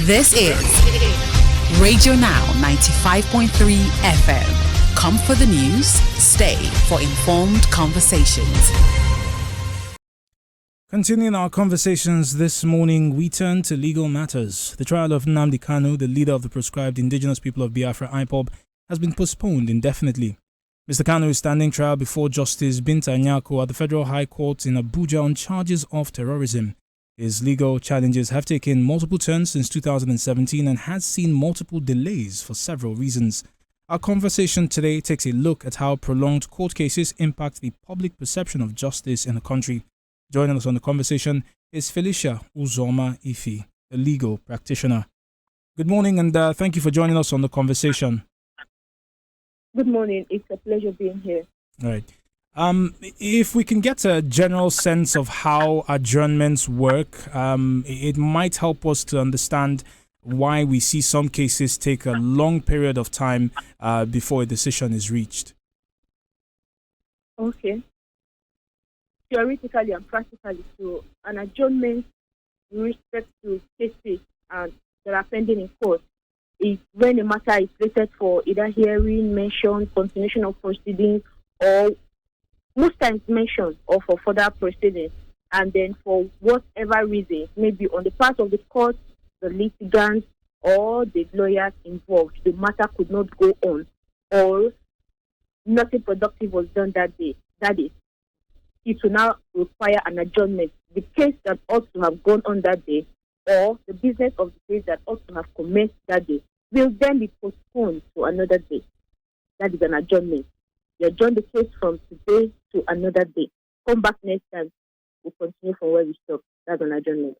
This is Radio Now 95.3 FM. Come for the news, stay for informed conversations. Continuing our conversations this morning, we turn to legal matters. The trial of Nnamdi Kanu, the leader of the proscribed Indigenous People of Biafra, IPOB, has been postponed indefinitely. Mr. Kanu is standing trial before Justice Binta Nyako at the Federal High Court in Abuja on charges of terrorism. His legal challenges have taken multiple turns since 2017 and has seen multiple delays for several reasons. Our conversation today takes a look at how prolonged court cases impact the public perception of justice in the country. Joining us on the conversation is Felicia Uzoma Ifi, a legal practitioner. Good morning and thank you for joining us on the conversation. Good morning. It's a pleasure being here. All right. If we can get a general sense of how adjournments work, it might help us to understand why we see some cases take a long period of time before a decision is reached. Okay. Theoretically and practically, so an adjournment with respect to cases that are pending in court is when a matter is slated for either hearing, mention, continuation of proceedings, or most times mention or for further proceedings. And then for whatever reason, maybe on the part of the court, the litigants, or the lawyers involved, the matter could not go on, or nothing productive was done that day. That is, it will now require an adjournment. The case that ought to have gone on that day, or the business of the case that ought to have commenced that day, will then be postponed to another day. That is an adjournment. You adjourn the case from today to another day. Come back next time. We'll continue from where we stopped. That's an adjournment.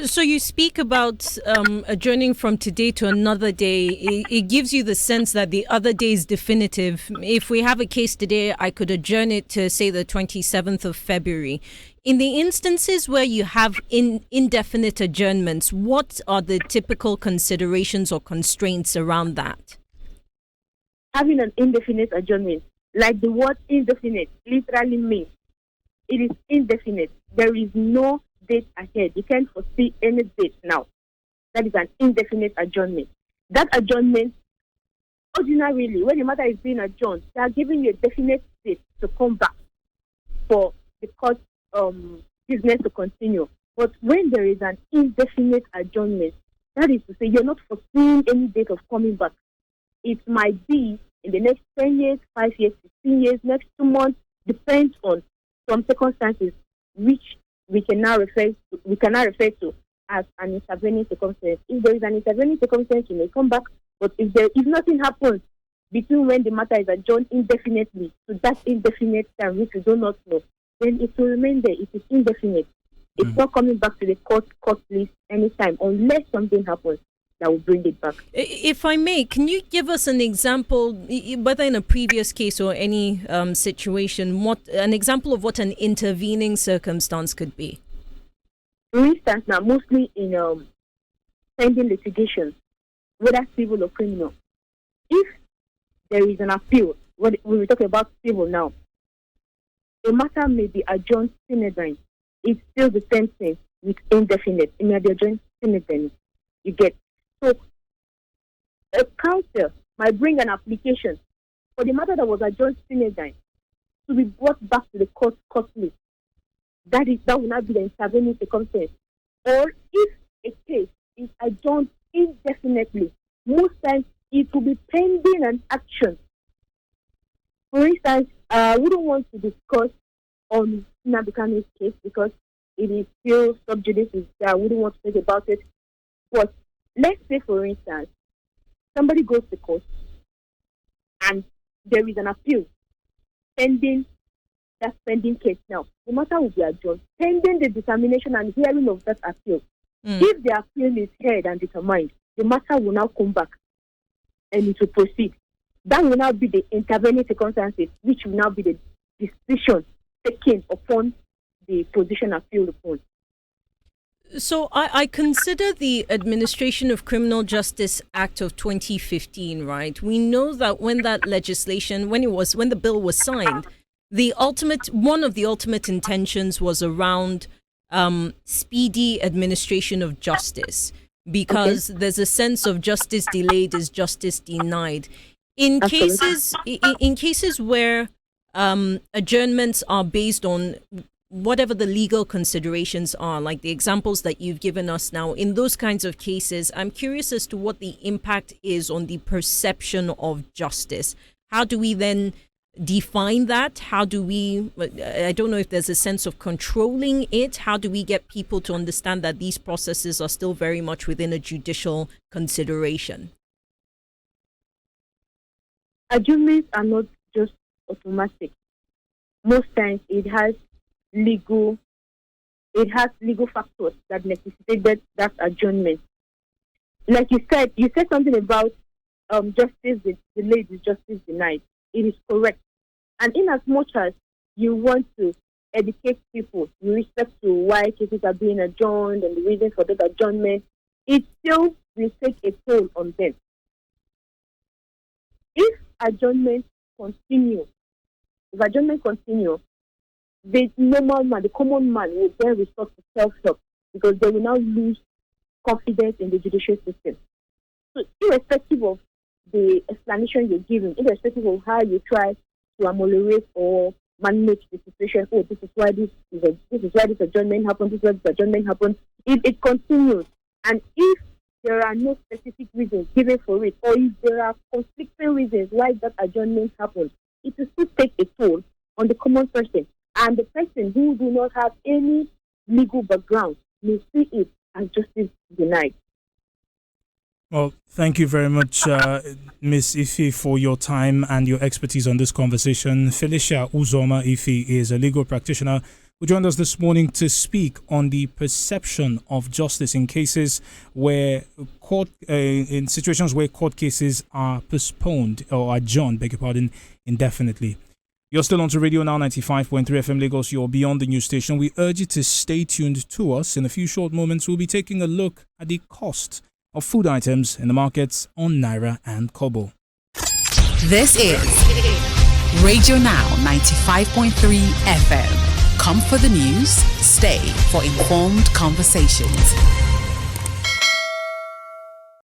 So you speak about adjourning from today to another day. It gives you the sense that the other day is definitive. If we have a case today, I could adjourn it to, say, the 27th of February. In the instances where you have indefinite adjournments, what are the typical considerations or constraints around that? Having an indefinite adjournment, like the word indefinite literally means, it is indefinite. There is no date ahead. You can't foresee any date now. That is an indefinite adjournment. That adjournment, ordinarily, when the matter is being adjourned, they are giving you a definite date to come back for the court business to continue. But when there is an indefinite adjournment, that is to say, you're not foreseeing any date of coming back. It might be in the next 10 years, 5 years, 15 years, next 2 months, depends on some circumstances which we can now refer to as an intervening circumstance. If there is an intervening circumstance, you may come back. But if nothing happens between when the matter is adjourned indefinitely to that indefinite time, which we do not know, then it will remain there. It is indefinite. It's not coming back to the court list anytime unless something happens that will bring it back. If I may, can you give us an example, whether in a previous case or any situation, an example of what an intervening circumstance could be? For instance, now mostly in pending litigation, whether civil or criminal, if there is an appeal, when we're talking about civil now, a matter may be adjourned sine die. It's still the same thing with indefinite. It may be adjourned sine die. You get. So, a counsel might bring an application for the matter that was adjourned sine die to be brought back to the court list. That will not be the intervening circumstance. Or if a case is adjourned indefinitely, most times it will be pending an action. For instance, we don't want to discuss on Nnamdi Kanu's case because it is still sub judice. We don't want to talk about it. But let's say, for instance, somebody goes to court and there is an appeal pending that pending case now. The matter will be adjourned pending the determination and hearing of that appeal. If the appeal is heard and determined, the matter will now come back and it will proceed. That will now be the intervening circumstances, which will now be the decision taken upon the position appealed upon. So I consider the Administration of Criminal Justice Act of 2015, right? We know that when that legislation, when the bill was signed, one of the ultimate intentions was around speedy administration of justice, because there's a sense of justice delayed is justice denied. In cases where adjournments are based on whatever the legal considerations are, like the examples that you've given us now, in those kinds of cases, I'm curious as to what the impact is on the perception of justice. How do we then define that? How do we, I don't know if there's a sense of controlling it. How do we get people to understand that these processes are still very much within a judicial consideration? Adjournments are not just automatic. Most times it has legal factors that necessitated that adjournment. Like you said something about justice delayed is justice denied. It is correct. And in as much as you want to educate people with respect to why cases are being adjourned and the reason for that adjournment, it still will take a toll on them. If adjournments continue, the normal man, the common man, will then resort to self-help because they will now lose confidence in the judicial system. So irrespective of the explanation you're giving, irrespective of how you try to ameliorate or manage the situation, this is why this adjournment happened, this is why this adjournment happened, if it continues, and if there are no specific reasons given for it, or if there are conflicting reasons why that adjournment happened, it will still take a toll on the common person. And the person who do not have any legal background may see it as justice denied. Well, thank you very much, Ms. Ife, for your time and your expertise on this conversation. Felicia Uzoma Ife is a legal practitioner who joined us this morning to speak on the perception of justice in cases where in situations where court cases are postponed or adjourned, indefinitely. You're still on to Radio Now 95.3 FM Lagos, your Beyond the News station. We urge you to stay tuned to us. In a few short moments, we'll be taking a look at the cost of food items in the markets on Naira and Kobo. This is Radio Now 95.3 FM. Come for the news, stay for informed conversations.